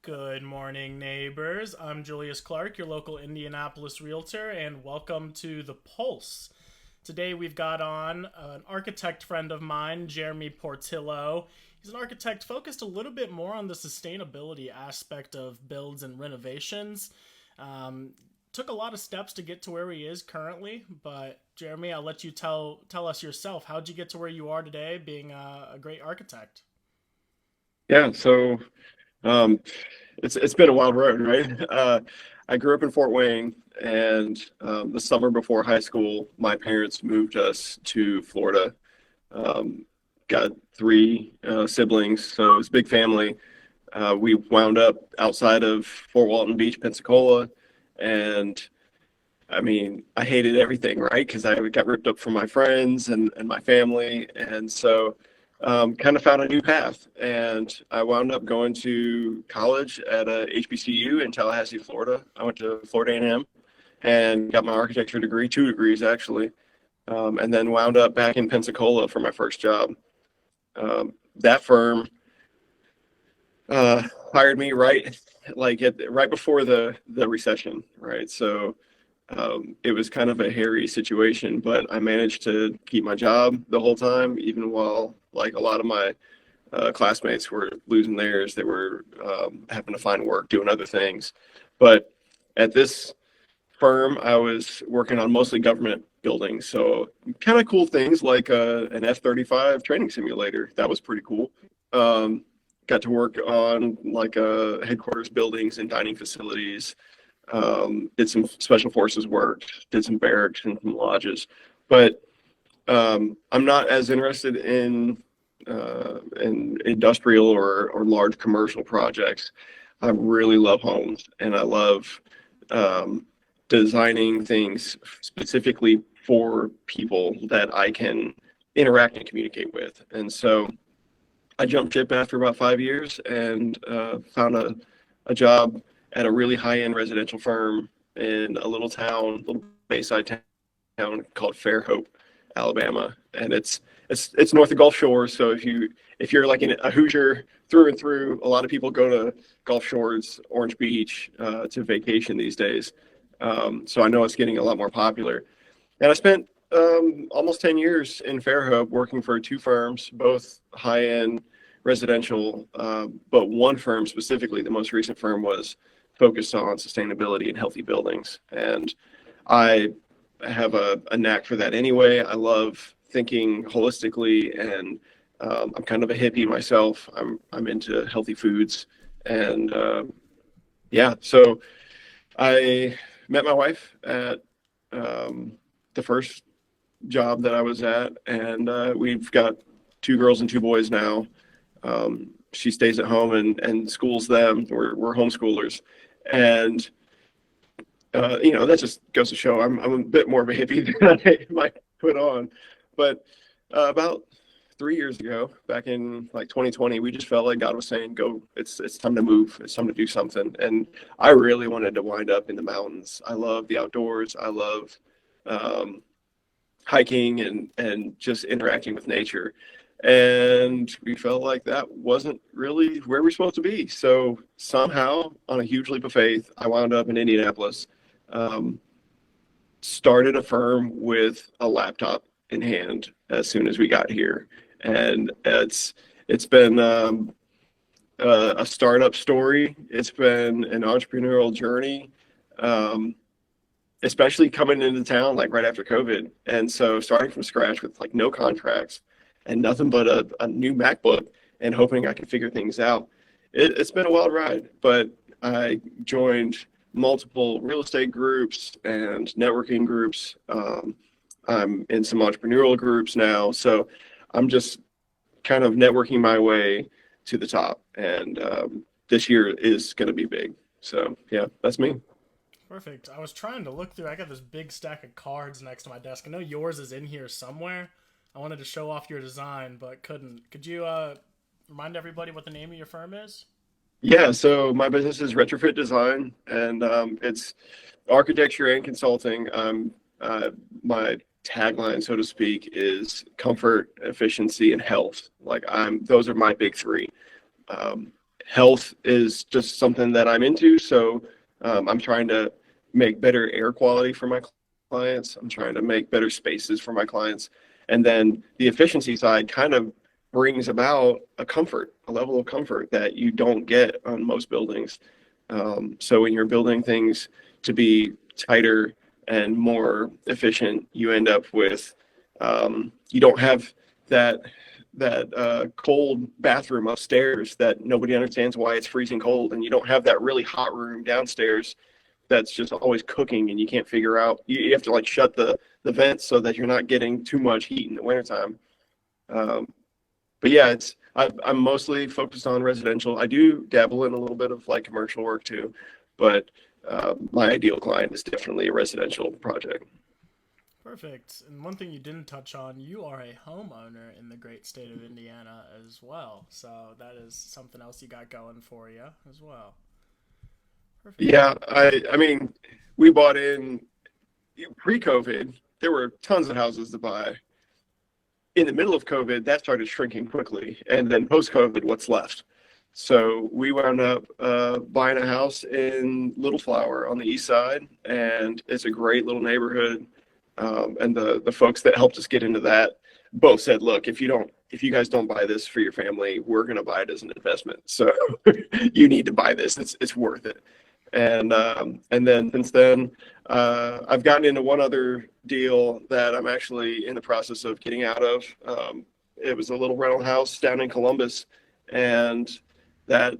Good morning, neighbors. I'm Julius Clark, your local Indianapolis Realtor, and welcome to The Pulse. Today we've got on an architect friend of mine, Jeremy Portillo. He's an architect focused a little bit more on the sustainability aspect of builds and renovations. Um, Took a lot of steps to get to where he is currently, but Jeremy, I'll let you tell us yourself. How'd you get to where you are today, being a great architect? Yeah, so um, it's been a wild road, right? I grew up in Fort Wayne, and the summer before high school, my parents moved us to Florida. Um, got three siblings, so it's a big family. We wound up outside of Fort Walton Beach, Pensacola, and I mean, I hated everything, right? Because I got ripped up from my friends and my family. And so kind of found a new path. And I wound up going to college at a HBCU in Tallahassee, Florida. I went to Florida A&M and got my architecture degree, 2 degrees actually, and then wound up back in Pensacola for my first job. That firm hired me right before the recession, right? So it was kind of a hairy situation, but I managed to keep my job the whole time, even while like a lot of my classmates were losing theirs. They were having to find work, doing other things. But at this firm, I was working on mostly government buildings, so kind of cool things like an F-35 training simulator. That was pretty cool. Um, Got to work on like headquarters buildings and dining facilities, did some special forces work, did some barracks and some lodges, but I'm not as interested in industrial or large commercial projects. I really love homes, and I love um, designing things specifically for people that I can interact and communicate with. And so I jumped ship after about 5 years and found a job at a really high-end residential firm in a little bayside town called Fairhope, Alabama, and it's north of Gulf Shores. So if you're like a Hoosier through and through, a lot of people go to Gulf Shores, Orange Beach to vacation these days. So I know it's getting a lot more popular. And I spent almost 10 years in Fairhope working for two firms, both high-end residential, but one firm specifically, the most recent firm, was focused on sustainability and healthy buildings. And I have a knack for that anyway. I love thinking holistically, and I'm kind of a hippie myself. I'm into healthy foods, and yeah. So I met my wife at the first job that I was at, and we've got two girls and two boys now. She stays at home and schools them. We're homeschoolers, and that just goes to show I'm a bit more of a hippie than I might put on. But about 3 years ago, back in like 2020, we just felt like God was saying, "Go! It's time to move. It's time to do something." And I really wanted to wind up in the mountains. I love the outdoors. I love um, hiking and just interacting with nature. And we felt like that wasn't really where we're supposed to be. So somehow, on a huge leap of faith, I wound up in Indianapolis. Um, Started a firm with a laptop in hand as soon as we got here, and it's been a startup story. It's been an entrepreneurial journey. Um, Especially coming into town like right after COVID. And so starting from scratch with like no contracts and nothing but a new MacBook and hoping I can figure things out. It's been a wild ride, but I joined multiple real estate groups and networking groups. I'm in some entrepreneurial groups now. So I'm just kind of networking my way to the top. And this year is going to be big. So yeah, that's me. Perfect. I was trying to look through. I got this big stack of cards next to my desk. I know yours is in here somewhere. I wanted to show off your design, but couldn't. Could you remind everybody what the name of your firm is? Yeah, so my business is retrofit design, and it's architecture and consulting. My tagline, so to speak, is comfort, efficiency, and health. Like those are my big three. Um, health is just something that I'm into. So I'm trying to make better air quality for my clients. I'm trying to make better spaces for my clients. And then the efficiency side kind of brings about a level of comfort that you don't get on most buildings. So when you're building things to be tighter and more efficient, you end up with you don't have that cold bathroom upstairs that nobody understands why it's freezing cold, and you don't have that really hot room downstairs that's just always cooking and you can't figure out. You have to like shut the vents so that you're not getting too much heat in the wintertime. Um, but yeah, I'm mostly focused on residential. I do dabble in a little bit of like commercial work too, but my ideal client is definitely a residential project. Perfect. And one thing you didn't touch on, you are a homeowner in the great state of Indiana as well. So that is something else you got going for you as well. Perfect. Yeah, I mean, we bought in pre-COVID. There were tons of houses to buy. In the middle of COVID, that started shrinking quickly, and then post-COVID, what's left? So we wound up buying a house in Little Flower on the east side, and it's a great little neighborhood. And the folks that helped us get into that both said, "Look, if you guys don't buy this for your family, we're going to buy it as an investment. So you need to buy this. It's worth it." And then since then, I've gotten into one other deal that I'm actually in the process of getting out of. It was a little rental house down in Columbus, and that,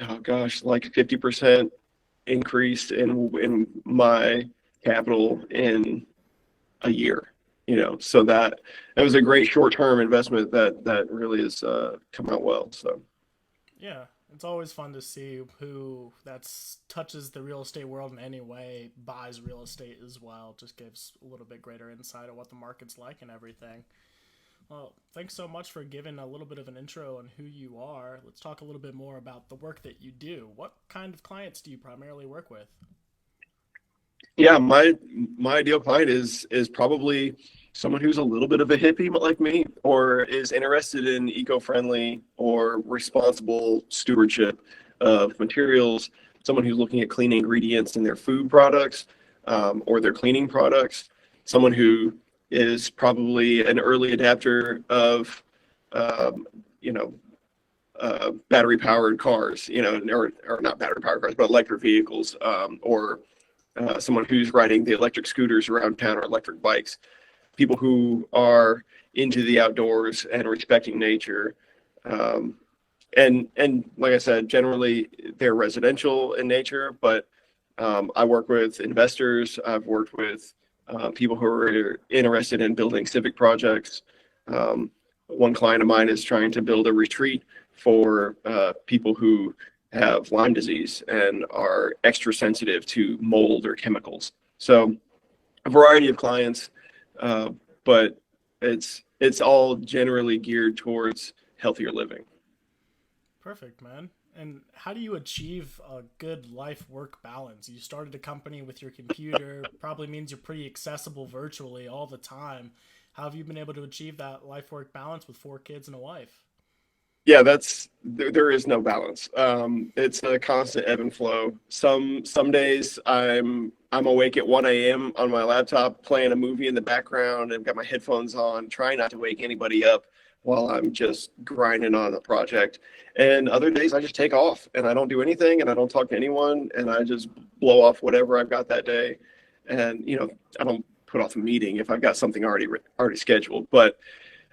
oh gosh, like 50% increase in my capital in a year. So that was a great short-term investment that really has come out well. So Yeah, it's always fun to see who touches the real estate world in any way buys real estate as well. Just gives a little bit greater insight of what the market's like and everything. Well, thanks so much for giving a little bit of an intro on who you are. Let's talk a little bit more about the work that you do. What kind of clients do you primarily work with? yeah, my ideal client is probably someone who's a little bit of a hippie like me, or is interested in eco-friendly or responsible stewardship of materials. Someone who's looking at clean ingredients in their food products, or their cleaning products. Someone who is probably an early adapter of um, you know battery powered cars, or not battery powered cars, but electric vehicles, or someone who's riding the electric scooters around town or electric bikes. People who are into the outdoors and respecting nature. Um, and like I said, generally they're residential in nature, but I work with investors. I've worked with people who are interested in building civic projects. Um, One client of mine is trying to build a retreat for people who have Lyme disease and are extra sensitive to mold or chemicals. So a variety of clients, but it's all generally geared towards healthier living. Perfect, man. And how do you achieve a good life work balance? You started a company with your computer, probably means you're pretty accessible virtually all the time. How have you been able to achieve that life work balance with 4 kids and a wife? Yeah, there is no balance. It's a constant ebb and flow. Some days I'm awake at 1 a.m. on my laptop playing a movie in the background. I've got my headphones on, trying not to wake anybody up while I'm just grinding on a project. And other days I just take off and I don't do anything and I don't talk to anyone and I just blow off whatever I've got that day. And I don't put off a meeting if I've got something already scheduled. But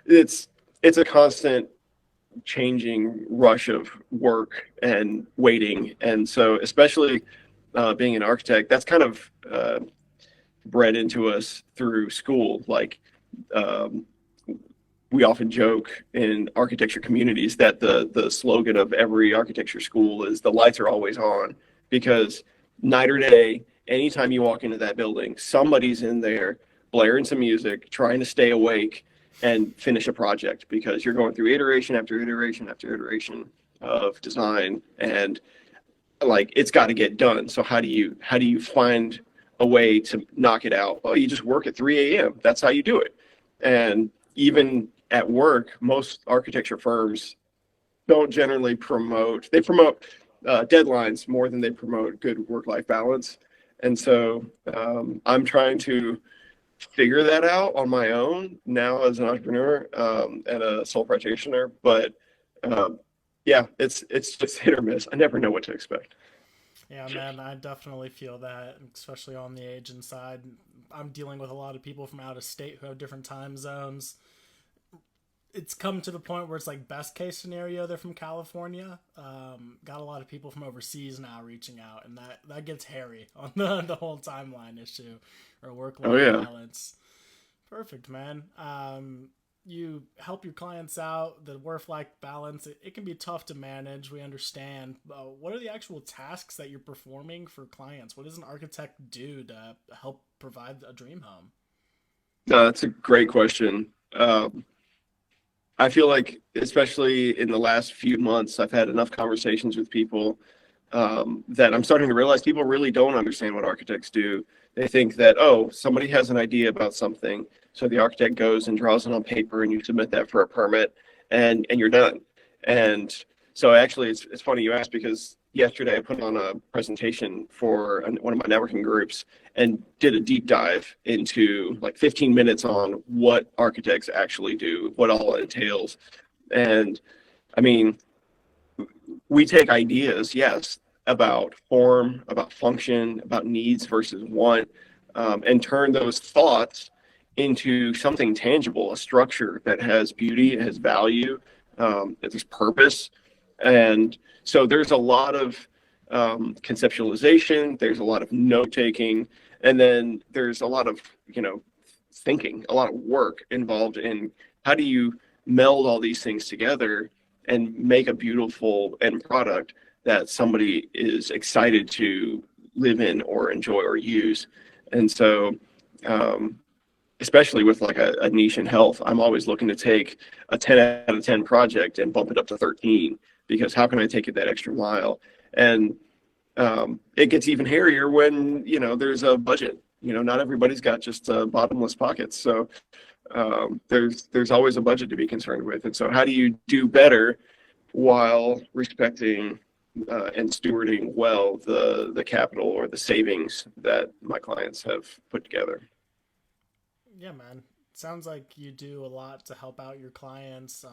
it's a constant changing rush of work and waiting. And so, especially being an architect, that's kind of bred into us through school. Like, um, we often joke in architecture communities that the slogan of every architecture school is "the lights are always on," because night or day, anytime you walk into that building, somebody's in there blaring some music, trying to stay awake and finish a project, because you're going through iteration after iteration after iteration of design, and like it's got to get done. So how do you find a way to knock it out? Well, you just work at 3 a.m. That's how you do it. And even at work, most architecture firms don't generally promote. They promote deadlines more than they promote good work-life balance. And so I'm trying to figure that out on my own now as an entrepreneur and a sole practitioner. But um, yeah, it's just hit or miss. I never know what to expect. Yeah, man, I definitely feel that, especially on the agent side. I'm dealing with a lot of people from out of state who have different time zones. It's come to the point where it's like best case scenario they're from California. Got a lot of people from overseas now reaching out, and that gets hairy on the whole timeline issue or work Oh life yeah. balance. Perfect, man. You help your clients out. The work life balance, it can be tough to manage. We understand. What are the actual tasks that you're performing for clients? What does an architect do to help provide a dream home? No, that's a great question. I feel like, especially in the last few months, I've had enough conversations with people that I'm starting to realize people really don't understand what architects do. They think that, oh, somebody has an idea about something, so the architect goes and draws it on paper, and you submit that for a permit, and you're done. And so actually, it's funny you asked because yesterday I put on a presentation for one of my networking groups and did a deep dive into like 15 minutes on what architects actually do, what all it entails. And I mean, we take ideas, yes, about form, about function, about needs versus want, and turn those thoughts into something tangible, a structure that has beauty, it has value, it has purpose. And so there's a lot of conceptualization, there's a lot of note taking, and then there's a lot of, thinking, a lot of work involved in how do you meld all these things together and make a beautiful end product that somebody is excited to live in or enjoy or use. And so, um, especially with like a niche in health, I'm always looking to take a 10 out of 10 project and bump it up to 13 because how can I take it that extra mile? And it gets even hairier when, there's a budget. Not everybody's got just bottomless pockets. So there's always a budget to be concerned with. And so how do you do better while respecting and stewarding well the capital or the savings that my clients have put together? Yeah, man. Sounds like you do a lot to help out your clients.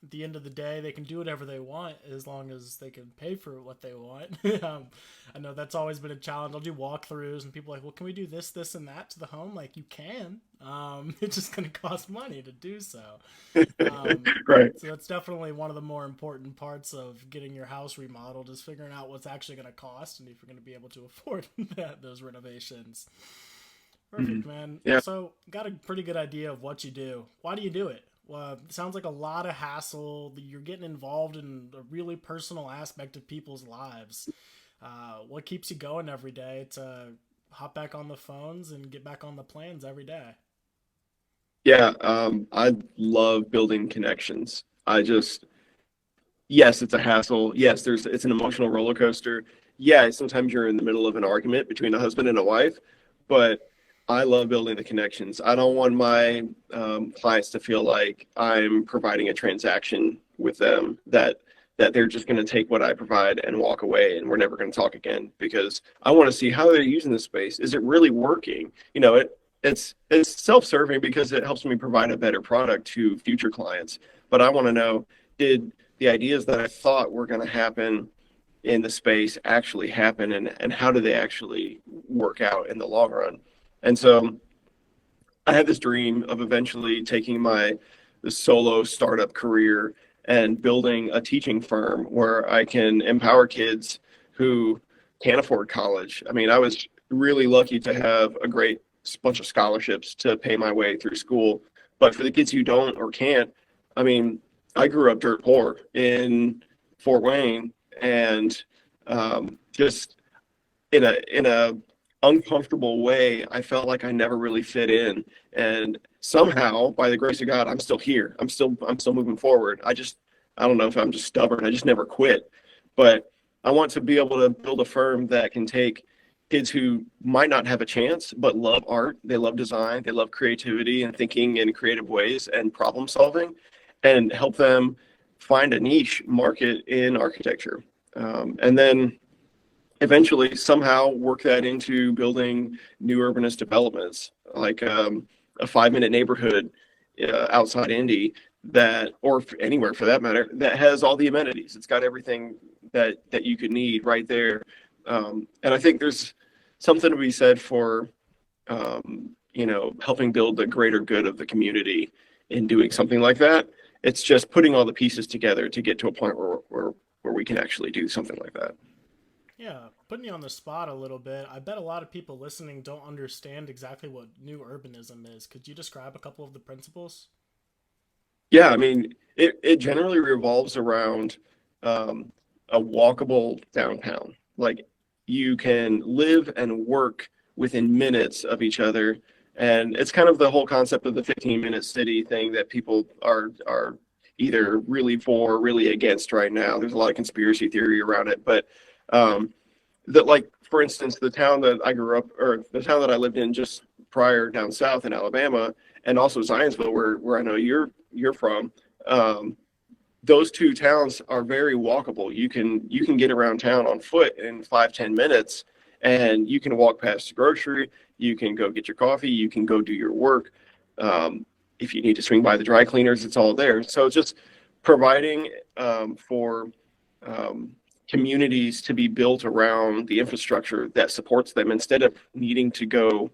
At the end of the day, they can do whatever they want as long as they can pay for what they want. I know that's always been a challenge. I'll do walkthroughs, and people are like, well, can we do this, this, and that to the home? Like, you can. It's just going to cost money to do so. Right. So that's definitely one of the more important parts of getting your house remodeled is figuring out what's actually going to cost and if you're going to be able to afford those renovations. Mhm. Perfect, man. Yeah. So, got a pretty good idea of what you do. Why do you do it? Well, it sounds like a lot of hassle. You're getting involved in a really personal aspect of people's lives. What keeps you going every day to hop back on the phones and get back on the plans every day? Yeah. I love building connections. Yes, it's a hassle. Yes, it's an emotional roller coaster. Yeah, sometimes you're in the middle of an argument between a husband and a wife, but I love building the connections. I don't want my clients to feel like I'm providing a transaction with them that they're just going to take what I provide and walk away and we're never going to talk again because I want to see how they're using the space. Is it really working? It's self-serving because it helps me provide a better product to future clients. But I want to know, did the ideas that I thought were going to happen in the space actually happen and how do they actually work out in the long run? And so I had this dream of eventually taking my solo startup career and building a teaching firm where I can empower kids who can't afford college. I mean, I was really lucky to have a great bunch of scholarships to pay my way through school. But for the kids who don't or can't, I mean, I grew up dirt poor in Fort Wayne and just in a uncomfortable way, I felt like I never really fit in. And somehow, by the grace of God, I'm still here. I'm still moving forward. I don't know if I'm just stubborn. I just never quit. But I want to be able to build a firm that can take kids who might not have a chance but love art, they love design, they love creativity and thinking in creative ways and problem solving and help them find a niche market in architecture, and then eventually somehow work that into building new urbanist developments, like a 5-minute neighborhood outside Indy that, or anywhere for that matter, that has all the amenities. It's got everything that you could need right there. And I think there's something to be said for helping build the greater good of the community in doing something like that. It's just putting all the pieces together to get to a point where we can actually do something like that. Yeah, putting you on the spot a little bit, I bet a lot of people listening don't understand exactly what new urbanism is. Could you describe a couple of the principles? Yeah, I mean, it generally revolves around a walkable downtown. Like, you can live and work within minutes of each other. And it's kind of the whole concept of the 15-minute city thing that people are either really for or really against right now. There's a lot of conspiracy theory around it, but that, like, for instance, the town that I grew up, or the town that I lived in just prior down south in Alabama, and also Zionsville, where I know you're from. Those two towns are very walkable. You can get around town on foot in 5-10 minutes, and you can walk past the grocery. You can go get your coffee. You can go do your work. If you need to swing by the dry cleaners, it's all there. So it's just providing for communities to be built around the infrastructure that supports them, instead of needing to go,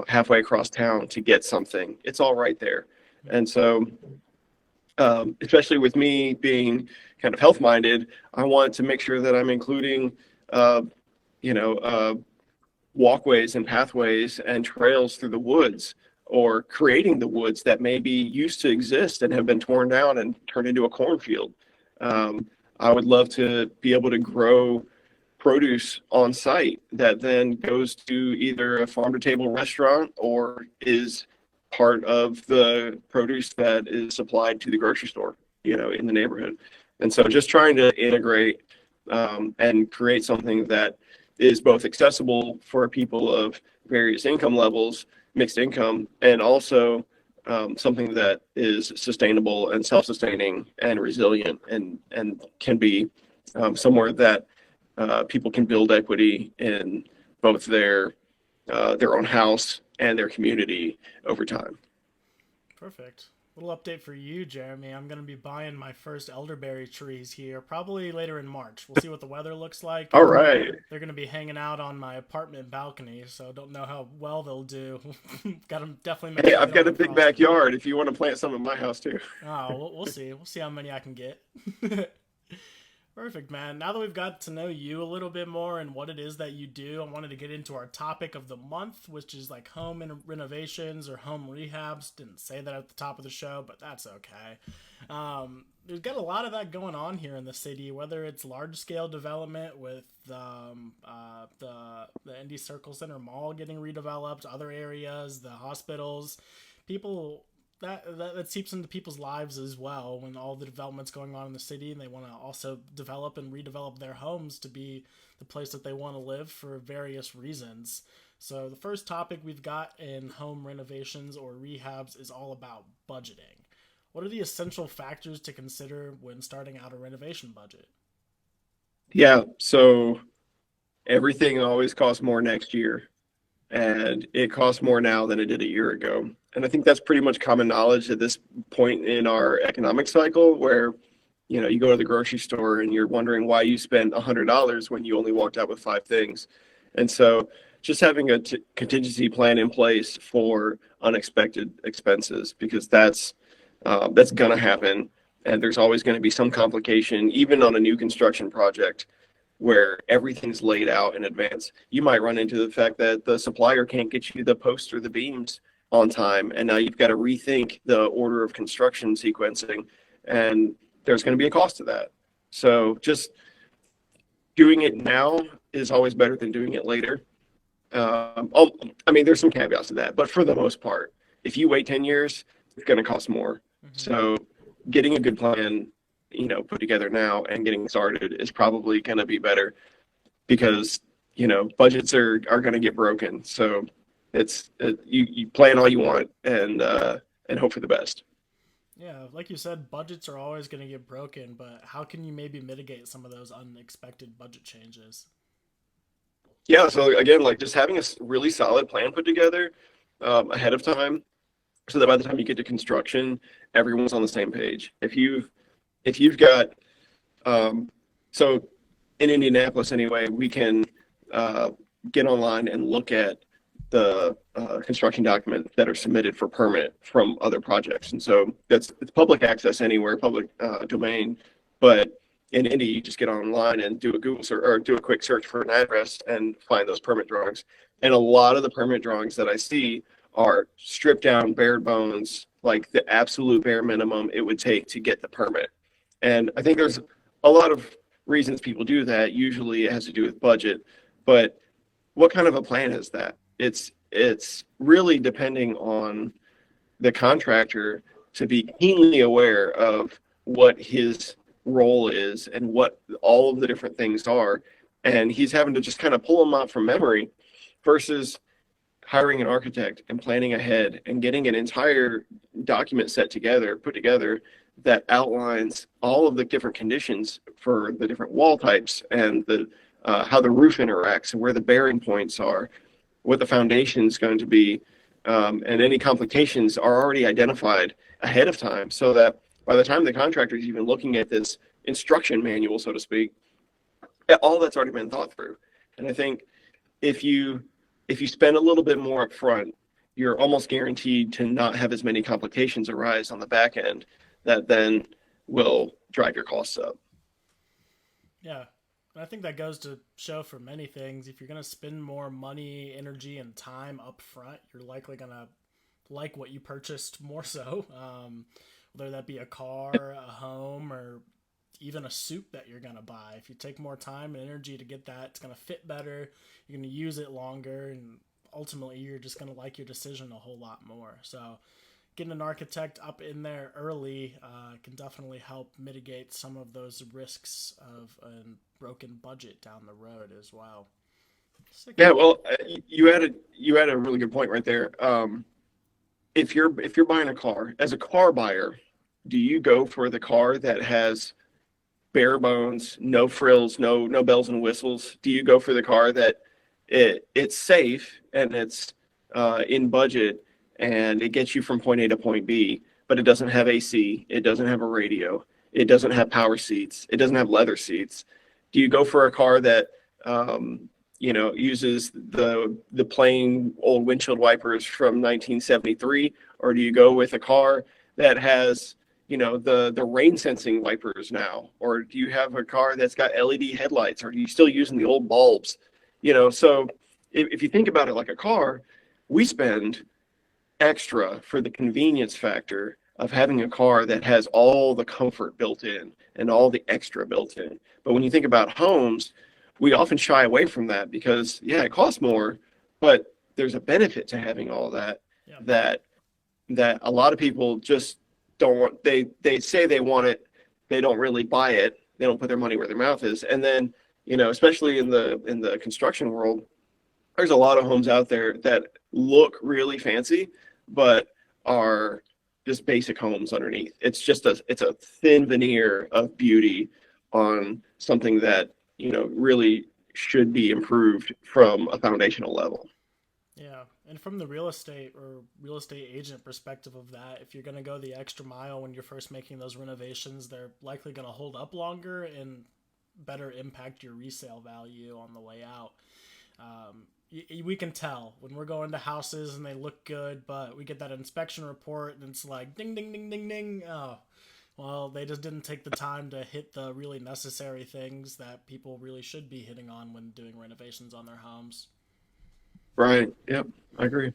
halfway across town to get something. It's all right there. And so, especially with me being kind of health minded, I want to make sure that I'm including, you know, uh, walkways and pathways and trails through the woods, or creating the woods that maybe used to exist and have been torn down and turned into a cornfield. I would love to be able to grow produce on site that then goes to either a farm to table restaurant, or is part of the produce that is supplied to the grocery store, in the neighborhood. And so just trying to integrate and create something that is both accessible for people of various income levels, mixed income, and also something that is sustainable and self-sustaining and resilient, and can be somewhere that people can build equity in both their own house and their community over time. Perfect. Little update for you, Jeremy. I'm going to be buying my first elderberry trees here, probably later in March. We'll see what the weather looks like. All right. They're going to be hanging out on my apartment balcony, so don't know how well they'll do. Got to definitely make Hey, sure I've they don't got a get big frosty. backyard if you want to plant some in my house too. Oh, we'll see. We'll see how many I can get. Perfect, man. Now that we've got to know you a little bit more and what it is that you do, I wanted to get into our topic of the month, which is like home renovations or home rehabs. Didn't say that at the top of the show, but that's okay. We've got a lot of that going on here in the city, whether it's large scale development with the Indy Circle Center Mall getting redeveloped, other areas, the hospitals, people. That seeps into people's lives as well when all the development's going on in the city, and they want to also develop and redevelop their homes to be the place that they want to live for various reasons. So the first topic we've got in home renovations or rehabs is all about budgeting. What are the essential factors to consider when starting out a renovation budget? Yeah, so everything always costs more next year, and it costs more now than it did a year ago. And I think that's pretty much common knowledge at this point in our economic cycle, where you go to the grocery store and you're wondering why you spent $100 when you only walked out with 5 things. And so just having a contingency plan in place for unexpected expenses, because that's going to happen, and there's always going to be some complication, even on a new construction project where everything's laid out in advance. You might run into the fact that the supplier can't get you the posts or the beams on time, and now you've got to rethink the order of construction sequencing, and there's going to be a cost to that. So just doing it now is always better than doing it later. I mean, there's some caveats to that, but for the most part, if you wait 10 years, it's going to cost more. Mm-hmm. So getting a good plan, put together now and getting started is probably going to be better, because, budgets are going to get broken. So you plan all you want, and hope for the best. Yeah, like you said, budgets are always going to get broken, but how can you maybe mitigate some of those unexpected budget changes? Yeah, so again, like just having a really solid plan put together ahead of time, so that by the time you get to construction, everyone's on the same page. If you've got um, so in Indianapolis anyway, we can uh, get online and look at the construction documents that are submitted for permit from other projects, and so it's public access anywhere, public domain. But in Indy, you just get online and do a Google search or do a quick search for an address and find those permit drawings. And a lot of the permit drawings that I see are stripped down, bare bones, like the absolute bare minimum it would take to get the permit. And I think there's a lot of reasons people do that. Usually it has to do with budget, but what kind of a plan is that? It's really depending on the contractor to be keenly aware of what his role is and what all of the different things are. And he's having to just kind of pull them out from memory versus hiring an architect and planning ahead and getting an entire document put together that outlines all of the different conditions for the different wall types and the how the roof interacts and where the bearing points are, what the foundation is going to be, and any complications are already identified ahead of time, so that by the time the contractor is even looking at this instruction manual, so to speak, all that's already been thought through. And I think if you if you spend a little bit more up front, you're almost guaranteed to not have as many complications arise on the back end that then will drive your costs up. Yeah. I think that goes to show for many things. If you're going to spend more money, energy, and time up front, you're likely going to like what you purchased more so. Whether that be a car, a home, or even a suit that you're going to buy. If you take more time and energy to get that, it's going to fit better. You're going to use it longer. And ultimately, you're just going to like your decision a whole lot more. So, getting an architect up in there early can definitely help mitigate some of those risks of a broken budget down the road as well. Yeah, well, you had a really good point right there. If you're buying a car as a car buyer, do you go for the car that has bare bones, no frills, no bells and whistles? Do you go for the car that it's safe and it's in budget and it gets you from point A to point B, but it doesn't have AC, it doesn't have a radio, it doesn't have power seats, it doesn't have leather seats? Do you go for a car that uses the plain old windshield wipers from 1973, or do you go with a car that has the rain sensing wipers now, or do you have a car that's got LED headlights, or are you still using the old bulbs? So if you think about it like a car, we spend extra for the convenience factor of having a car that has all the comfort built in and all the extra built in. But when you think about homes, we often shy away from that because, yeah, it costs more, but there's a benefit to having all that Yeah. that that a lot of people just don't want. They say they want it, they don't really buy it. They don't put their money where their mouth is. And then, especially in the construction world, there's a lot of homes out there that look really fancy, but are just basic homes underneath. It's a thin veneer of beauty on something that really should be improved from a foundational level. Yeah. And from the real estate or real estate agent perspective of that, if you're going to go the extra mile when you're first making those renovations, they're likely going to hold up longer and better impact your resale value on the way out. We can tell when we're going to houses and they look good, but we get that inspection report and it's like ding, ding, ding, ding, ding. Oh, well, they just didn't take the time to hit the really necessary things that people really should be hitting on when doing renovations on their homes. Right. Yep. I agree.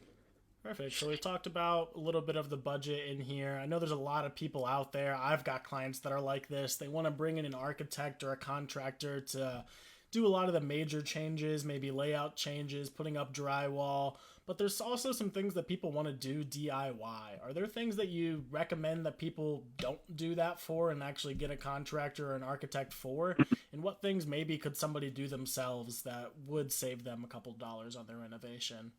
Perfect. So we've talked about a little bit of the budget in here. I know there's a lot of people out there. I've got clients that are like this. They want to bring in an architect or a contractor to do a lot of the major changes, maybe layout changes, putting up drywall. But there's also some things that people want to do DIY. Are there things that you recommend that people don't do that for and actually get a contractor or an architect for? And what things maybe could somebody do themselves that would save them a couple dollars on their renovation?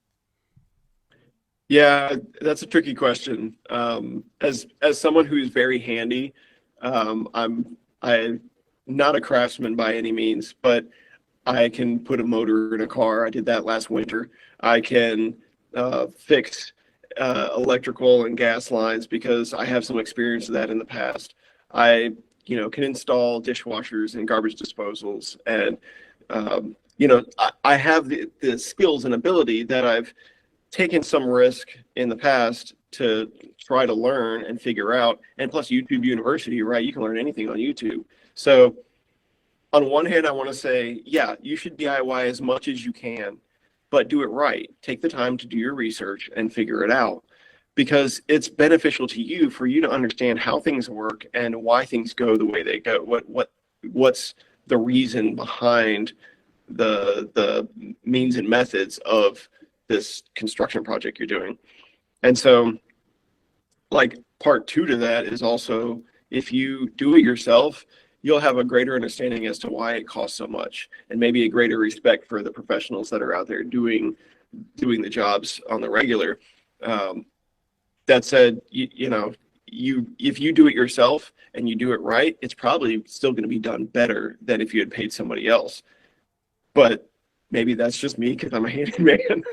Yeah, that's a tricky question. As someone who's very handy, I'm not a craftsman by any means, but I can put a motor in a car. I did that last winter. I can fix electrical and gas lines because I have some experience with that in the past. I, can install dishwashers and garbage disposals, and I have the skills and ability that I've taken some risk in the past to try to learn and figure out. And plus, YouTube University, right? You can learn anything on YouTube. So on one hand, I want to say, yeah, you should DIY as much as you can, but do it right. Take the time to do your research and figure it out because it's beneficial to you for you to understand how things work and why things go the way they go. What's the reason behind the means and methods of this construction project you're doing. And so, like, part two to that is also, if you do it yourself, you'll have a greater understanding as to why it costs so much, and maybe a greater respect for the professionals that are out there doing the jobs on the regular. Um, that said, you if you do it yourself and you do it right, it's probably still going to be done better than if you had paid somebody else. But maybe that's just me because I'm a handyman.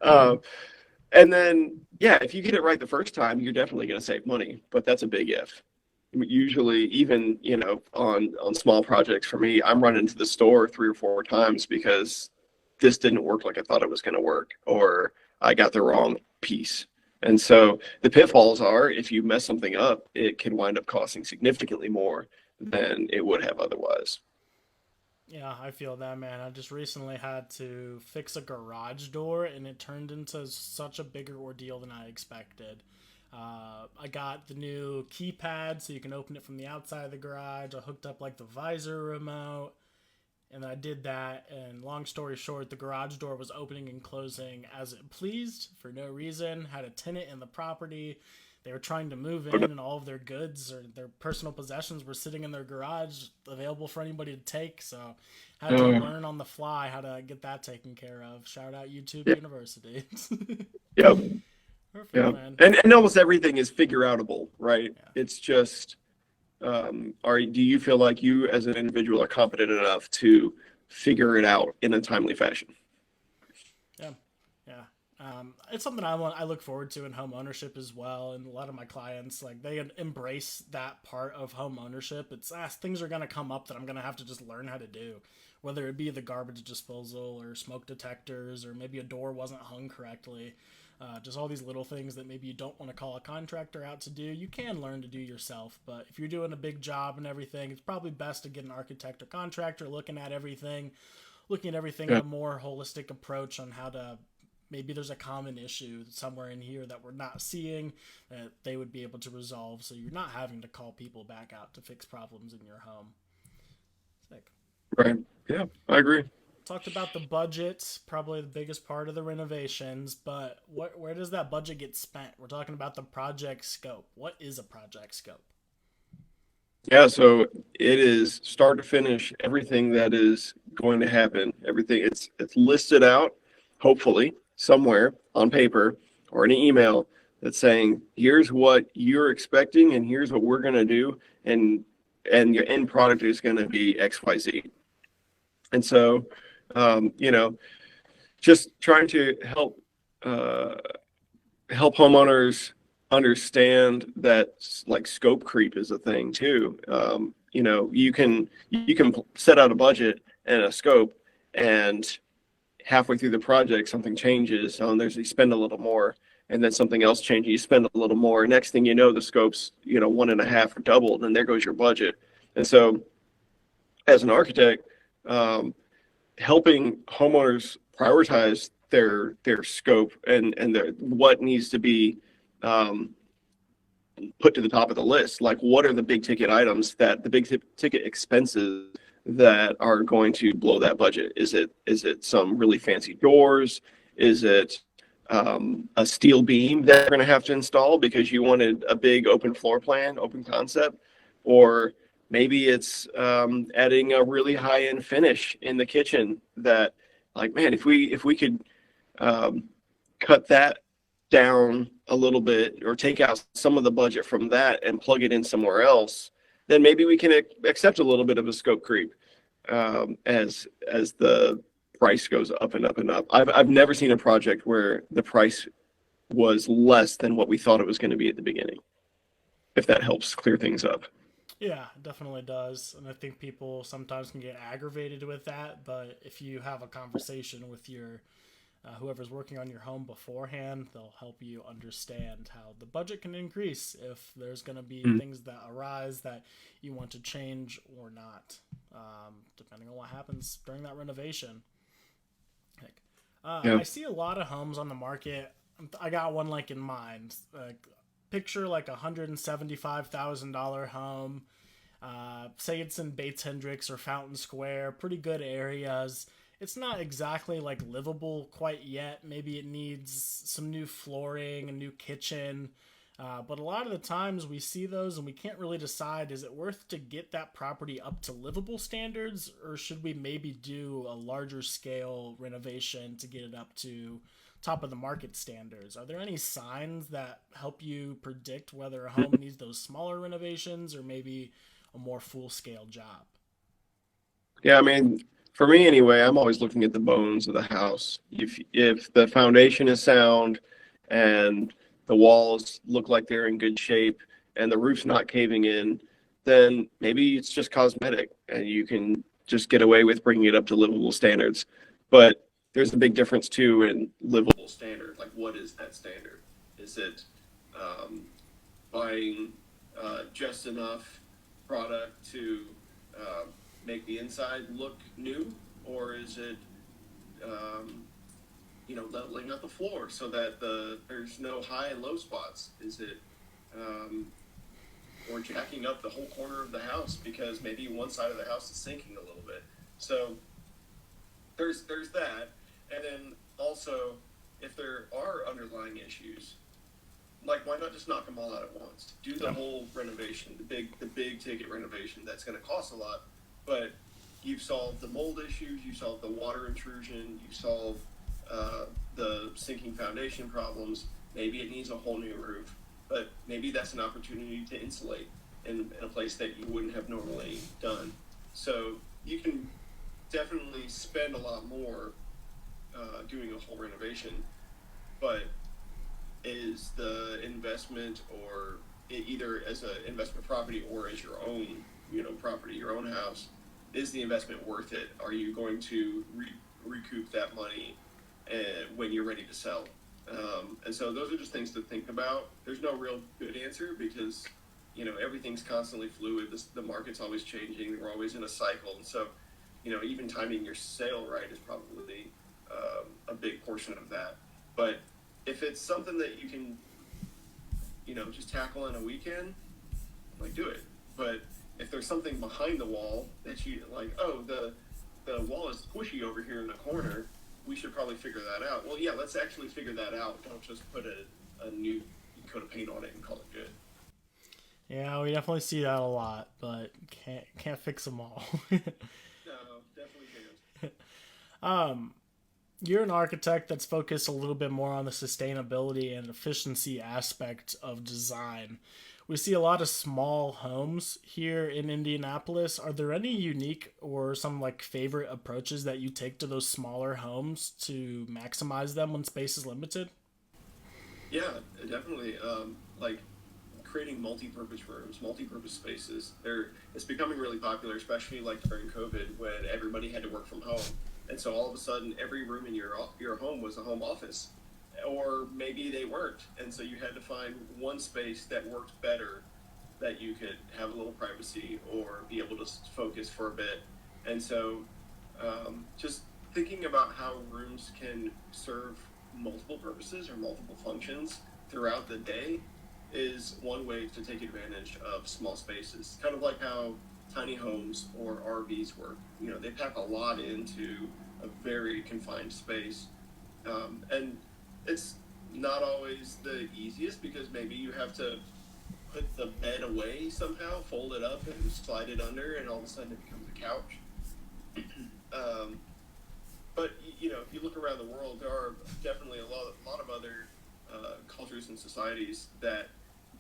um, and then, yeah, if you get it right the first time, you're definitely going to save money, but that's a big if. Usually, even on small projects for me, I'm running to the store 3 or 4 times because this didn't work like I thought it was going to work, or I got the wrong piece. And so the pitfalls are, if you mess something up, it can wind up costing significantly more than it would have otherwise. Yeah, I feel that, man. I just recently had to fix a garage door, and it turned into such a bigger ordeal than I expected. I got the new keypad so you can open it from the outside of the garage. I hooked up like the visor remote, and then I did that. And long story short, the garage door was opening and closing as it pleased for no reason. Had a tenant in the property. They were trying to move in, and all of their goods or their personal possessions were sitting in their garage, available for anybody to take. So, I had to Oh, learn on the fly how to get that taken care of. Shout out YouTube yeah. University. Yep. Perfect, Yeah. man. And almost everything is figure outable, right? Yeah. It's just, do you feel like you as an individual are competent enough to figure it out in a timely fashion? Yeah, yeah. It's something I look forward to in home ownership as well, and a lot of my clients like they embrace that part of home ownership. It's things are gonna come up that I'm gonna have to just learn how to do, whether it be the garbage disposal or smoke detectors, or maybe a door wasn't hung correctly. Just all these little things that maybe you don't want to call a contractor out to do. You can learn to do yourself, but if you're doing a big job and everything, it's probably best to get an architect or contractor looking at everything in Yeah. a more holistic approach on how to maybe there's a common issue somewhere in here that we're not seeing that they would be able to resolve so you're not having to call people back out to fix problems in your home. Sick. Right. Yeah, I agree. Talked about the budget, probably the biggest part of the renovations, but where does that budget get spent? We're talking about the project scope. What is a project scope? Yeah, so it is start to finish everything that is going to happen. Everything it's listed out, hopefully, somewhere on paper or in an email that's saying, here's what you're expecting and here's what we're gonna do, and your end product is gonna be XYZ. And so just trying to uh, help homeowners understand that like scope creep is a thing too. You can set out a budget and a scope, and halfway through the project something changes. So there's you spend a little more, and then something else changes. You spend a little more. Next thing you know, the scope's one and a half or doubled, and there goes your budget. And so, as an architect, um, helping homeowners prioritize their scope and their what needs to be um, put to the top of the list. Like, what are the big ticket items that the big ticket expenses that are going to blow that budget? Is it some really fancy doors? Is it a steel beam that you're going to have to install because you wanted a big open floor plan, open concept? Or maybe it's adding a really high end finish in the kitchen that, like, man, if we could um, cut that down a little bit or take out some of the budget from that and plug it in somewhere else, then maybe we can accept a little bit of a scope creep as the price goes up and up and up. I've never seen a project where the price was less than what we thought it was going to be at the beginning, if that helps clear things up. Yeah, it definitely does. And I think people sometimes can get aggravated with that. But if you have a conversation with your whoever's working on your home beforehand, they'll help you understand how the budget can increase if there's going to be Mm. things that arise that you want to change or not, depending on what happens during that renovation. Like, Yeah. I see a lot of homes on the market. I got one like in mind. Picture like $175,000 home. Say it's in Bates Hendricks or Fountain Square, pretty good areas. It's not exactly like livable quite yet. Maybe it needs some new flooring, a new kitchen. But a lot of the times we see those and we can't really decide, is it worth to get that property up to livable standards, or should we maybe do a larger scale renovation to get it up to top of the market standards? Are there any signs that help you predict whether a home needs those smaller renovations or maybe a more full scale job? Yeah, I mean, for me anyway, I'm always looking at the bones of the house. If the foundation is sound and the walls look like they're in good shape and the roof's not caving in, then maybe it's just cosmetic and you can just get away with bringing it up to livable standards. But there's a big difference too in livable standard. Like, what is that standard? Is it um, buying just enough product to uh, make the inside look new, or is it, um, leveling out the floor so that there's no high and low spots? Is it, um, or jacking up the whole corner of the house because maybe one side of the house is sinking a little bit? So there's that, and then also if there are underlying issues, like, why not just knock them all out at once? Do the Yeah. whole renovation, the big ticket renovation. That's going to cost a lot, but you've solved the mold issues, you solved the water intrusion, you solved the sinking foundation problems. Maybe it needs a whole new roof, but maybe that's an opportunity to insulate in a place that you wouldn't have normally done. So you can definitely spend a lot more doing a whole renovation, but is the investment, or either as an investment property or as your own, property, your own house, is the investment worth it? Are you going to recoup that money when you're ready to sell? And so those are just things to think about. There's no real good answer because everything's constantly fluid. The market's always changing. We're always in a cycle, and so even timing your sale right is probably a big portion of that. But if it's something that you can, just tackle in a weekend, like, do it. But if there's something behind the wall that you like, oh, the wall is squishy over here in the corner, we should probably figure that out. Well, yeah, let's actually figure that out. Don't just put a new coat of paint on it and call it good. Yeah, we definitely see that a lot, but can't fix them all. No, definitely can't. um, you're an architect that's focused a little bit more on the sustainability and efficiency aspect of design. We see a lot of small homes here in Indianapolis. Are there any unique or some like favorite approaches that you take to those smaller homes to maximize them when space is limited? Yeah, definitely. Like, creating multi-purpose rooms, multi-purpose spaces. It's becoming really popular, especially like during COVID when everybody had to work from home, and so all of a sudden every room in your home was a home office, or maybe they weren't, and so you had to find one space that worked better, that you could have a little privacy or be able to focus for a bit, and so just thinking about how rooms can serve multiple purposes or multiple functions throughout the day is one way to take advantage of small spaces. Kind of like how tiny homes or RVs work. They pack a lot into a very confined space. And it's not always the easiest because maybe you have to put the bed away somehow, fold it up and slide it under, and all of a sudden it becomes a couch. But if you look around the world, there are definitely a lot of other cultures and societies that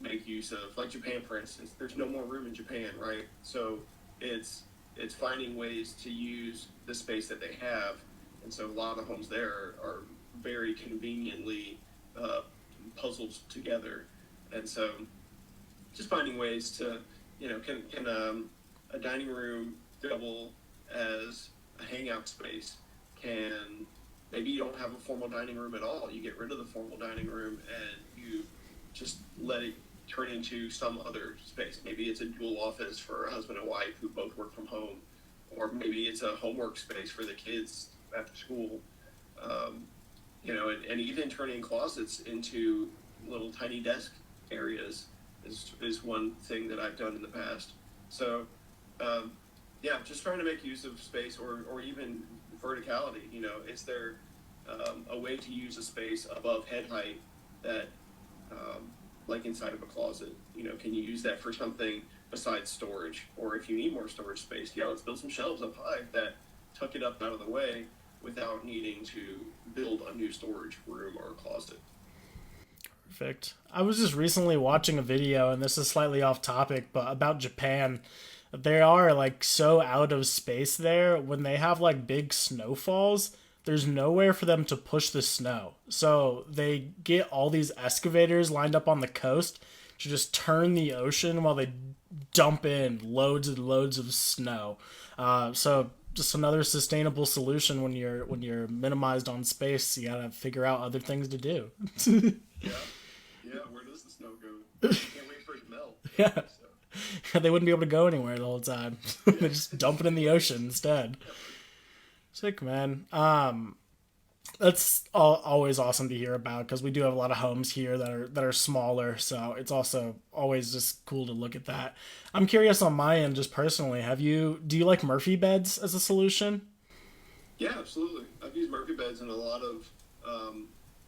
make use of, like Japan, for instance. There's no more room in Japan, right? So it's finding ways to use the space that they have, and so a lot of the homes there are very conveniently uh, puzzled together, and so just finding ways to, can a dining room double as a hangout space? Can maybe you don't have a formal dining room at all? You get rid of the formal dining room and you just let it turn into some other space. Maybe it's a dual office for a husband and wife who both work from home, or maybe it's a homework space for the kids after school. Um, and even turning closets into little tiny desk areas is one thing that I've done in the past. So, um, yeah, just trying to make use of space, or even verticality. Is there a way to use a space above head height that, like inside of a closet, can you use that for something besides storage? Or if you need more storage space, yeah, let's build some shelves up high that tuck it up out of the way without needing to build a new storage room or closet. Perfect. I was just recently watching a video, and this is slightly off topic, but about Japan. They are like so out of space there. When they have like big snowfalls, there's nowhere for them to push the snow. So they get all these excavators lined up on the coast to just turn the ocean while they dump in loads and loads of snow. So just another sustainable solution when you're minimized on space. You gotta figure out other things to do. Yeah, yeah. Where does the snow go? Can't wait for it to melt. Yeah. So, They wouldn't be able to go anywhere the whole time. They just dump it in the ocean instead. Sick, man. That's always awesome to hear about, because we do have a lot of homes here that are smaller, so it's also always just cool to look at that. I'm curious on my end, just personally, do you like Murphy beds as a solution? yeah, absolutely. I've used Murphy beds in a lot of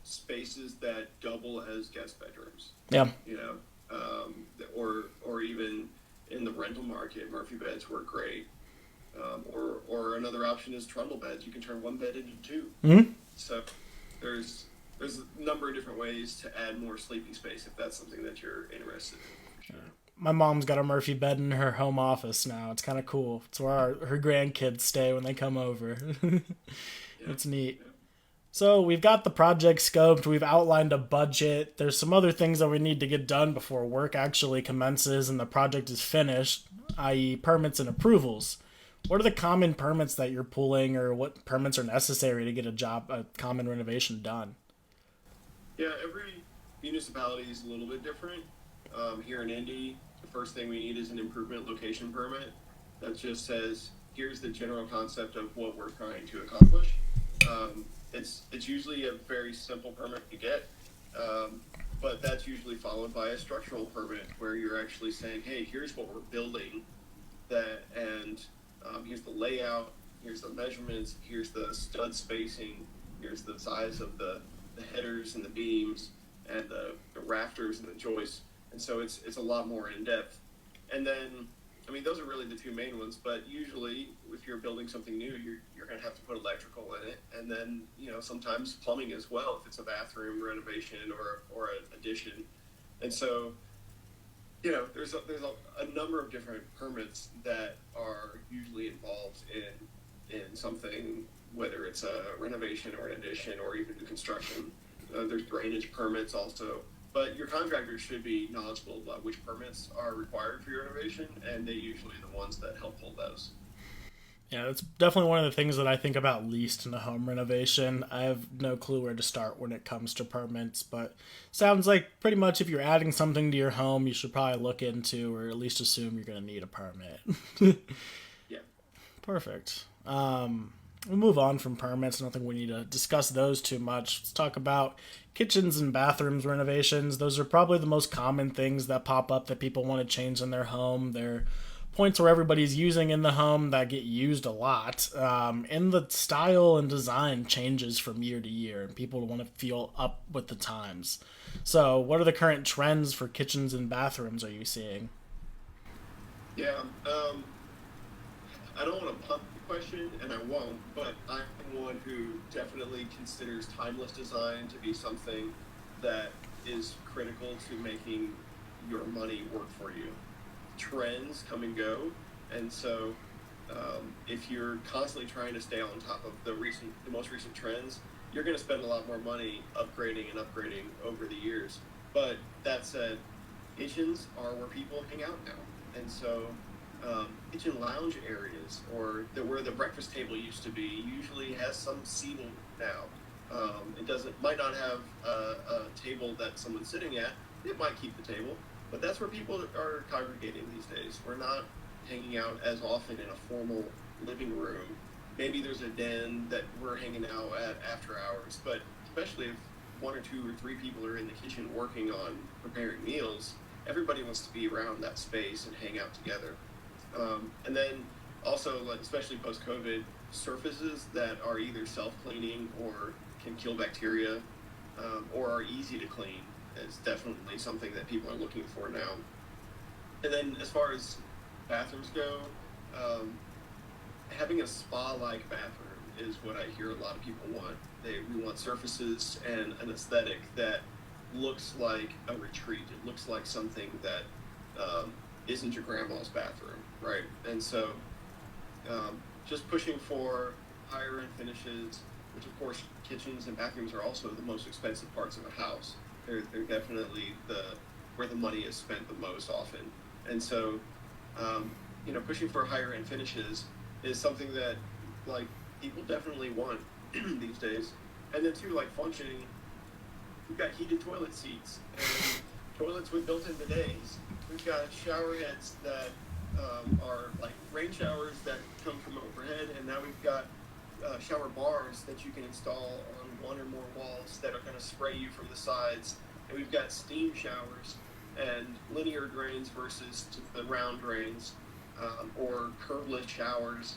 spaces that double as guest bedrooms. Yeah. You know, or even in the rental market, Murphy beds work great. Or another option is trundle beds. You can turn one bed into two. Hmm. So there's a number of different ways to add more sleeping space if that's something that you're interested in. For sure. My mom's got a Murphy bed in her home office now. It's kind of cool. It's where her grandkids stay when they come over. Yeah. It's neat. Yeah. So we've got the project scoped, we've outlined a budget. There's some other things that we need to get done before work actually commences and the project is finished, i.e. permits and approvals. What are the common permits that you're pulling, or what permits are necessary to get a common renovation done? Yeah, every municipality is a little bit different. Here in Indy, the first thing we need is an improvement location permit that just says, here's the general concept of what we're trying to accomplish. It's usually a very simple permit to get, but that's usually followed by a structural permit where you're actually saying, hey, here's what we're building, and here's the layout, here's the measurements, here's the stud spacing, here's the size of the headers and the beams and the rafters and the joists. And so it's a lot more in depth. And then, I mean, those are really the two main ones, but usually if you're building something new, you're going to have to put electrical in it. And then, sometimes plumbing as well, if it's a bathroom renovation or an addition. And so, there's a number of different permits that are usually involved in something, whether it's a renovation or an addition or even new construction. There's drainage permits also, but your contractor should be knowledgeable about which permits are required for your renovation, and they usually are the ones that help hold those. Yeah, that's definitely one of the things that I think about least in a home renovation. I have no clue where to start when it comes to permits, but sounds like pretty much if you're adding something to your home, you should probably look into, or at least assume, you're going to need a permit. Yeah. Perfect. We'll move on from permits. I don't think we need to discuss those too much. Let's talk about kitchens and bathrooms renovations. Those are probably the most common things that pop up that people want to change in their home. They're points where everybody's using in the home that get used a lot. And the style and design changes from year to year, and people want to feel up with the times. So what are the current trends for kitchens and bathrooms are you seeing? Yeah. I don't want to pump the question, and I won't, but I'm one who definitely considers timeless design to be something that is critical to making your money work for you. Trends come and go, and so if you're constantly trying to stay on top of the most recent trends, you're going to spend a lot more money upgrading and upgrading over the years. But that said, kitchens are where people hang out now, and so kitchen lounge areas or where the breakfast table used to be usually has some seating now. It doesn't might not have a table that someone's sitting at. It might keep the table, but that's where people are congregating these days. We're not hanging out as often in a formal living room. Maybe there's a den that we're hanging out at after hours, but especially if one or two or three people are in the kitchen working on preparing meals, everybody wants to be around that space and hang out together. And then also, like, especially post-COVID, surfaces that are either self-cleaning or can kill bacteria or are easy to clean is definitely something that people are looking for now. And then as far as bathrooms go, having a spa-like bathroom is what I hear a lot of people want. We want surfaces and an aesthetic that looks like a retreat. It looks like something that isn't your grandma's bathroom, right? And so just pushing for higher end finishes, which of course kitchens and bathrooms are also the most expensive parts of a house. They're definitely where the money is spent the most often. And so pushing for higher end finishes is something that like people definitely want these days. And then too, like functioning, we've got heated toilet seats and toilets with built-in bidets. We've got shower heads that are like rain showers that come from overhead, and now we've got shower bars that you can install on one or more walls that are going to spray you from the sides. And we've got steam showers and linear drains versus the round drains, or curbless showers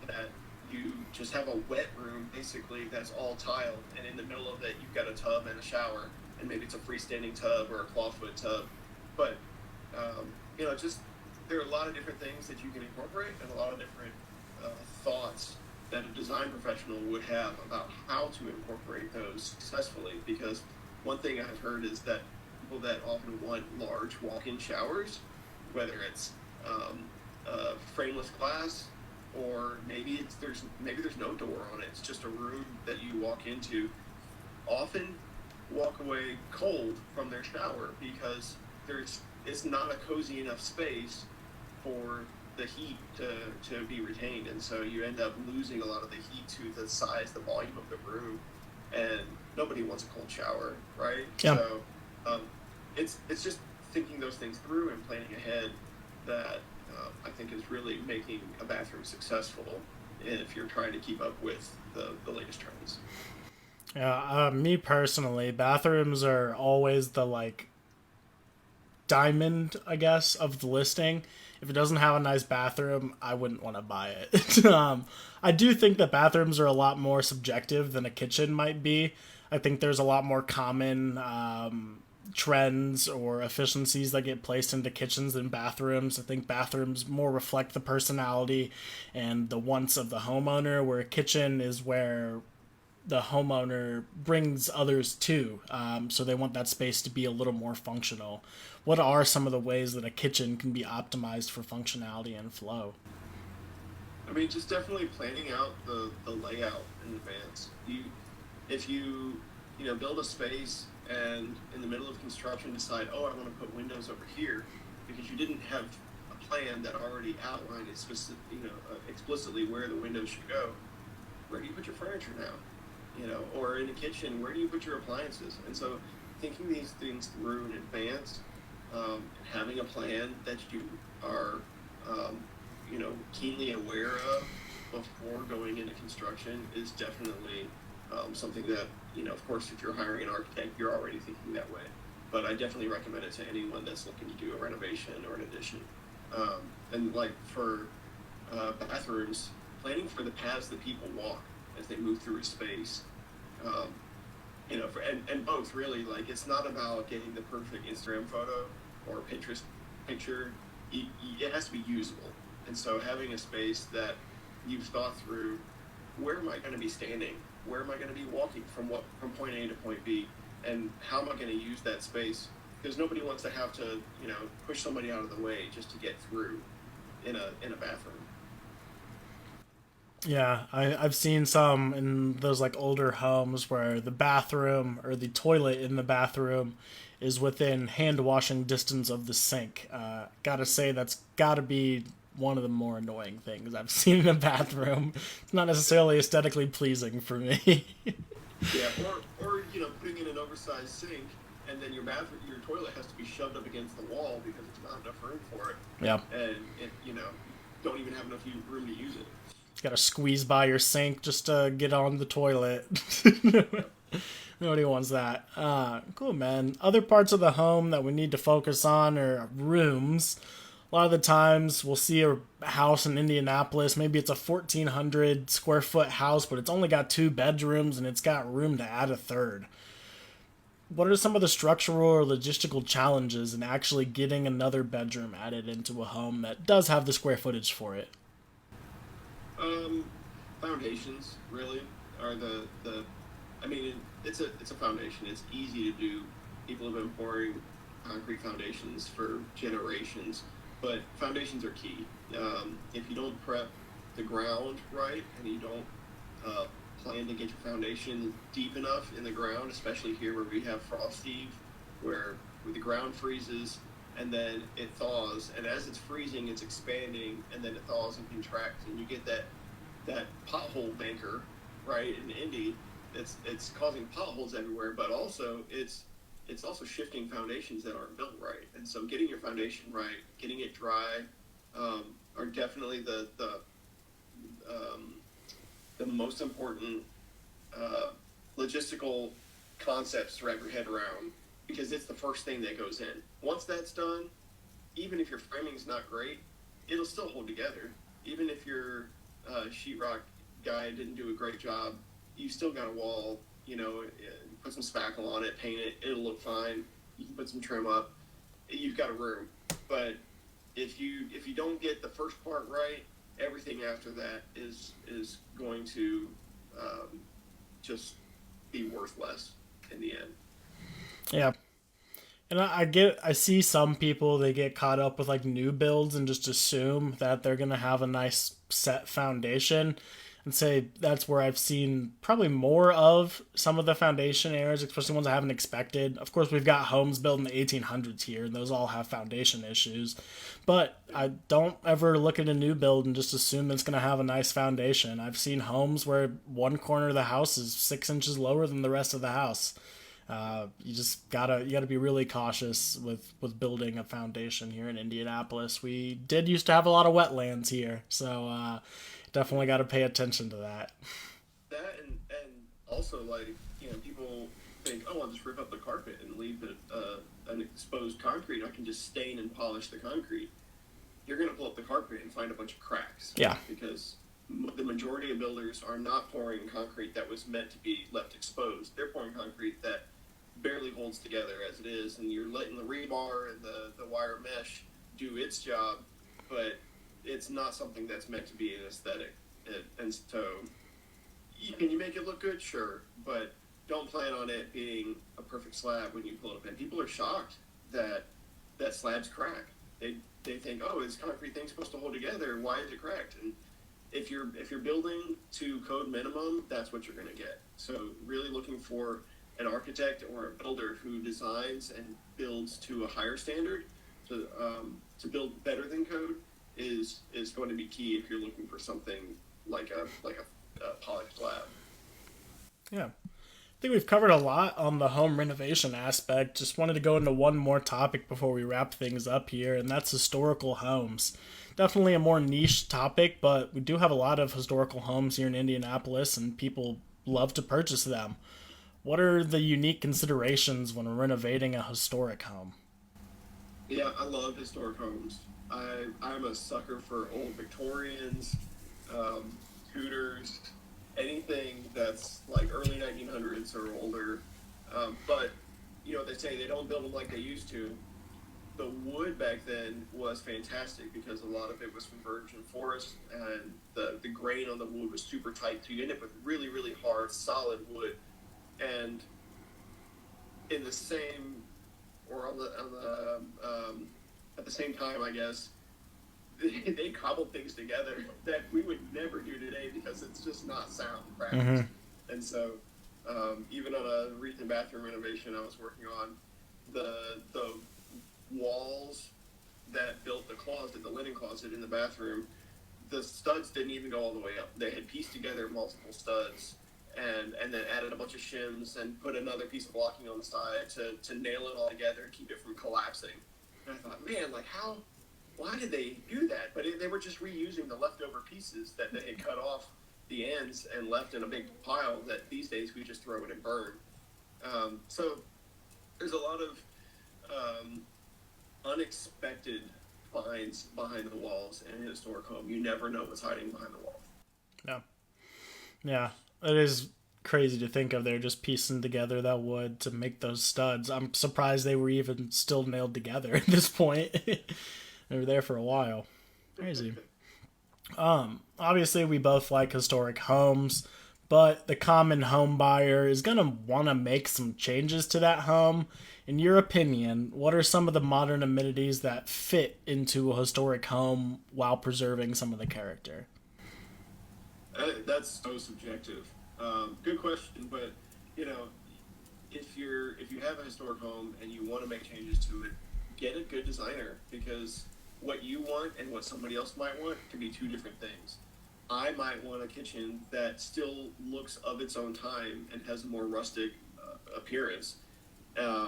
that you just have a wet room basically that's all tiled, and in the middle of it you've got a tub and a shower, and maybe it's a freestanding tub or a clawfoot tub. But just there are a lot of different things that you can incorporate and a lot of different thoughts that a design professional would have about how to incorporate those successfully. Because one thing I've heard is that people that often want large walk-in showers, whether it's frameless glass, or maybe there's no door on it, it's just a room that you walk into, often walk away cold from their shower because it's not a cozy enough space for the heat to be retained, and so you end up losing a lot of the heat to the size, the volume of the room, and nobody wants a cold shower, right? Yeah. So it's just thinking those things through and planning ahead that I think is really making a bathroom successful if you're trying to keep up with the latest trends. Yeah, me personally, bathrooms are always the like diamond, I guess, of the listing. If it doesn't have a nice bathroom, I wouldn't want to buy it. I do think that bathrooms are a lot more subjective than a kitchen might be. I think there's a lot more common trends or efficiencies that get placed into kitchens than bathrooms. I think bathrooms more reflect the personality and the wants of the homeowner, where a kitchen is where the homeowner brings others to. So they want that space to be a little more functional. What are some of the ways that a kitchen can be optimized for functionality and flow? I mean, just definitely planning out the layout in advance. If you build a space and in the middle of construction decide, oh, I want to put windows over here, because you didn't have a plan that already outlined it explicitly where the windows should go, where do you put your furniture now? Or in a kitchen, where do you put your appliances? And so thinking these things through in advance, having a plan that you are, keenly aware of before going into construction is definitely something that, of course, if you're hiring an architect, you're already thinking that way. But I definitely recommend it to anyone that's looking to do a renovation or an addition. And like for bathrooms, planning for the paths that people walk as they move through a space, and both really, like, it's not about getting the perfect Instagram photo or Pinterest picture. It has to be usable. And so having a space that you've thought through, where am I going to be standing? Where am I going to be walking from point A to point B? and how am I going to use that space? Because nobody wants to have to, push somebody out of the way just to get through in a bathroom. Yeah, I've seen some in those like older homes where the bathroom or the toilet in the bathroom is within hand washing distance of the sink. Gotta say, that's gotta be one of the more annoying things I've seen in a bathroom. It's not necessarily aesthetically pleasing for me. Yeah, or putting in an oversized sink, and then your toilet has to be shoved up against the wall because there's not enough room for it, Yeah, and don't even have enough room to use it. gotta squeeze by your sink just to get on the toilet. Yep. Nobody wants that. Cool, man. Other parts of the home that we need to focus on are rooms. A lot of the times we'll see a house in Indianapolis. Maybe it's a 1,400 square foot house, but it's only got two bedrooms and it's got room to add a third. What are some of the structural or logistical challenges in actually getting another bedroom added into a home that does have the square footage for it? Um, Foundations really are the. I mean, it's a foundation. It's easy to do. People have been pouring concrete foundations for generations, but foundations are key. If you don't prep the ground right and you don't uh, plan to get your foundation deep enough in the ground, especially here where we have frost heave, where the ground freezes and then it thaws, and as it's freezing, it's expanding, and then it thaws and contracts, and you get that pothole banker, right, in Indy. It's causing potholes everywhere, but also it's also shifting foundations that aren't built right. And so getting your foundation right, getting it dry, are definitely um, the most important uh, logistical concepts to wrap your head around, because it's the first thing that goes in. Once that's done, even if your framing's not great, it'll still hold together. Even if your sheetrock guy didn't do a great job, you still got a wall. Put some spackle on it, paint it, it'll look fine. You can put some trim up. You've got a room. But if you don't get the first part right, everything after that is going to just be worth less in the end. Yeah. And I see some people, they get caught up with like new builds and just assume that they're going to have a nice set foundation, and say that's where I've seen probably more of some of the foundation errors, especially ones I haven't expected. Of course, we've got homes built in the 1800s here, and those all have foundation issues. But I don't ever look at a new build and just assume it's going to have a nice foundation. I've seen homes where one corner of the house is 6 inches lower than the rest of the house. You gotta be really cautious with building a foundation here in Indianapolis. We did used to have a lot of wetlands here, so definitely got to pay attention to that. That and also, like, people think, oh, I'll just rip up the carpet and leave it an exposed concrete. I can just stain and polish the concrete. You're going to pull up the carpet and find a bunch of cracks. Yeah, Because the majority of builders are not pouring concrete that was meant to be left exposed. They're pouring concrete that barely holds together as it is, and you're letting the rebar and the wire mesh do its job, but it's not something that's meant to be an aesthetic. And so, can you make it look good? Sure, but don't plan on it being a perfect slab when you pull it up. And people are shocked that slabs crack. They think, oh, is concrete thing supposed to hold together? Why is it cracked? And if you're building to code minimum, that's what you're going to get. So really looking for an architect or a builder who designs and builds to a higher standard to build better than code is going to be key if you're looking for something like a polished slab. yeah. I think we've covered a lot on the home renovation aspect. Just wanted to go into one more topic before we wrap things up here, and that's historical homes. Definitely a more niche topic, but we do have a lot of historical homes here in Indianapolis, and people love to purchase them. What are the unique considerations when renovating a historic home? Yeah, I love historic homes. I'm a sucker for old Victorians, Tudors, anything that's like early 1900s or older. But they say they don't build them like they used to. The wood back then was fantastic because a lot of it was from virgin forest, and the grain on the wood was super tight, so you end up with really, really hard, solid wood. And in the same or on the at the same time, I guess they cobbled things together that we would never do today because it's just not sound practice. Mm-hmm. And so, even on a recent bathroom renovation I was working on, the walls that built the closet, the linen closet in the bathroom, the studs didn't even go all the way up. They had pieced together multiple studs and then added a bunch of shims and put another piece of blocking on the side to nail it all together and keep it from collapsing. And I thought, man, like why did they do that? But they were just reusing the leftover pieces that they had cut off the ends and left in a big pile that these days we just throw it and burn. So there's a lot of unexpected finds behind the walls in a historic home. You never know what's hiding behind the wall. Yeah. Yeah. It is crazy to think of. They're just piecing together that wood to make those studs. I'm surprised they were even still nailed together at this point. They were there for a while. Crazy. Obviously we both like historic homes, but the common home buyer is going to want to make some changes to that home. In your opinion, what are some of the modern amenities that fit into a historic home while preserving some of the character? That's so subjective. Good question, but you know, if you have a historic home and you want to make changes to it, get a good designer because what you want and what somebody else might want can be two different things. I might want a kitchen that still looks of its own time and has a more rustic appearance.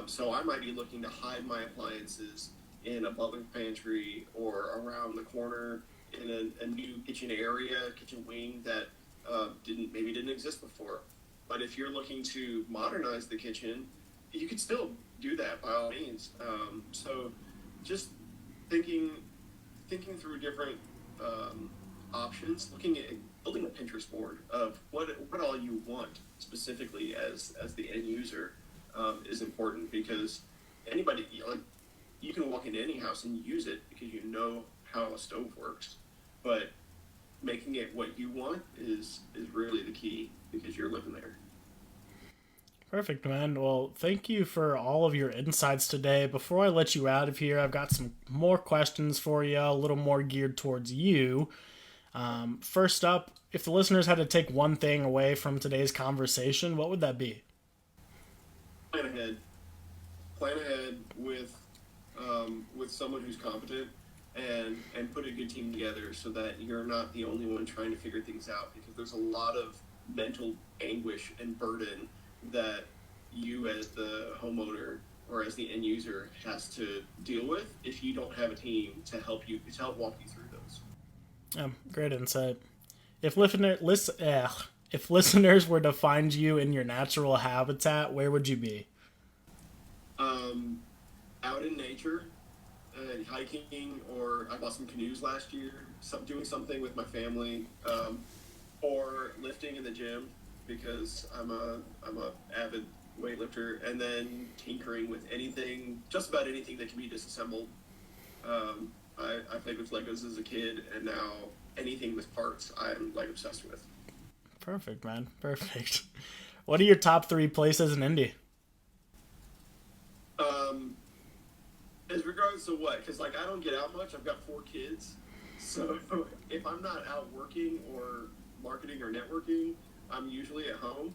So I might be looking to hide my appliances in a butler's pantry or around the corner in a new kitchen area, kitchen wing that didn't exist before. But if you're looking to modernize the kitchen, you could still do that by all means. So just thinking through different options, looking at building a Pinterest board of what all you want specifically as the end user is important because anybody like you can walk into any house and use it because you know how a stove works, but making it what you want is really the key because you're living there. Perfect, man. Well, thank you for all of your insights today. Before I let you out of here, I've got some more questions for you, a little more geared towards you. First up, if the listeners had to take one thing away from today's conversation, what would that be? Plan ahead. Plan ahead with someone who's competent and put a good team together so that you're not the only one trying to figure things out because there's a lot of mental anguish and burden that you as the homeowner or as the end user has to deal with if you don't have a team to help walk you through those. Great insight. If if listeners were to find you in your natural habitat, where would you be? Out in nature, hiking, or I bought some canoes last year. Doing something with my family, or lifting in the gym because I'm a avid weightlifter, and then tinkering with anything, just about anything that can be disassembled. I played with Legos as a kid, and now anything with parts I'm like obsessed with. Perfect, man. Perfect. What are your top three places in Indy? As regards to what, because like I don't get out much. I've got 4 kids, so if I'm not out working or marketing or networking, I'm usually at home.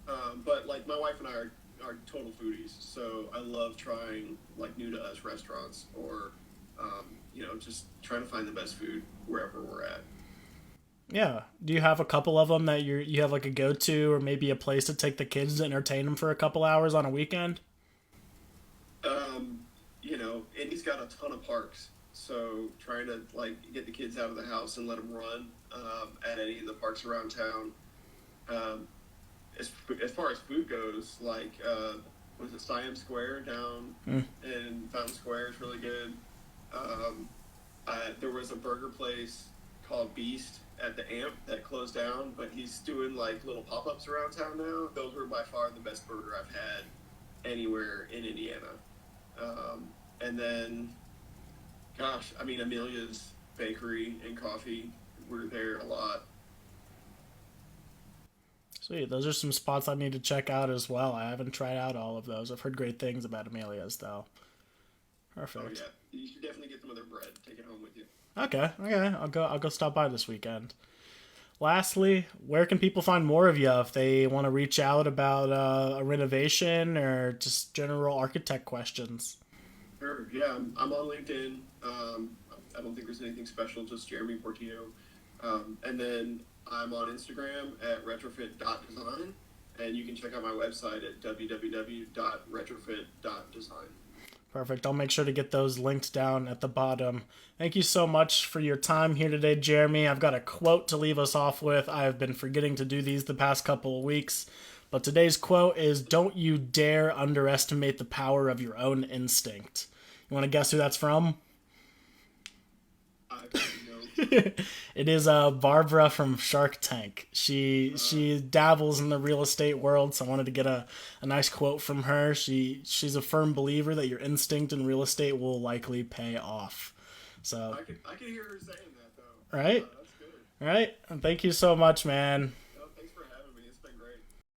But like my wife and I are total foodies, so I love trying like new to us restaurants or just trying to find the best food wherever we're at. Yeah. Do you have a couple of them that you have like a go to or maybe a place to take the kids to entertain them for a couple hours on a weekend? Indy's got a ton of parks, so trying to like get the kids out of the house and let them run at any of the parks around town. Um, as far as food goes, like was it Siam Square down Mm. in Fountain Square is really good. Um, there was a burger place called Beast at the Amp that closed down, but he's doing like little pop-ups around town now. Those were by far the best burger I've had anywhere in Indiana. And then, gosh, I mean, Amelia's Bakery and Coffee, we're there a lot. Sweet. Those are some spots I need to check out as well. I haven't tried out all of those. I've heard great things about Amelia's though. Oh Perfect. yeah, you should definitely get some of their bread. Take it home with you. Okay. Okay. I'll go stop by this weekend. Lastly, where can people find more of you if they want to reach out about a renovation or just general architect questions? Sure. Yeah, I'm on LinkedIn. I don't think there's anything special, just Jeremy Portillo. And then I'm on Instagram at retrofit.design, and you can check out my website at www.retrofit.design. Perfect. I'll make sure to get those linked down at the bottom. Thank you so much for your time here today, Jeremy. I've got a quote to leave us off with. I've been forgetting to do these the past couple of weeks, but today's quote is, "Don't you dare underestimate the power of your own instinct." You want to guess who that's from? I don't know. It is Barbara from Shark Tank. She dabbles in the real estate world, so I wanted to get a nice quote from her. She's a firm believer that your instinct in real estate will likely pay off. So I can hear her saying that though. right, That's good. right. And thank you so much, man.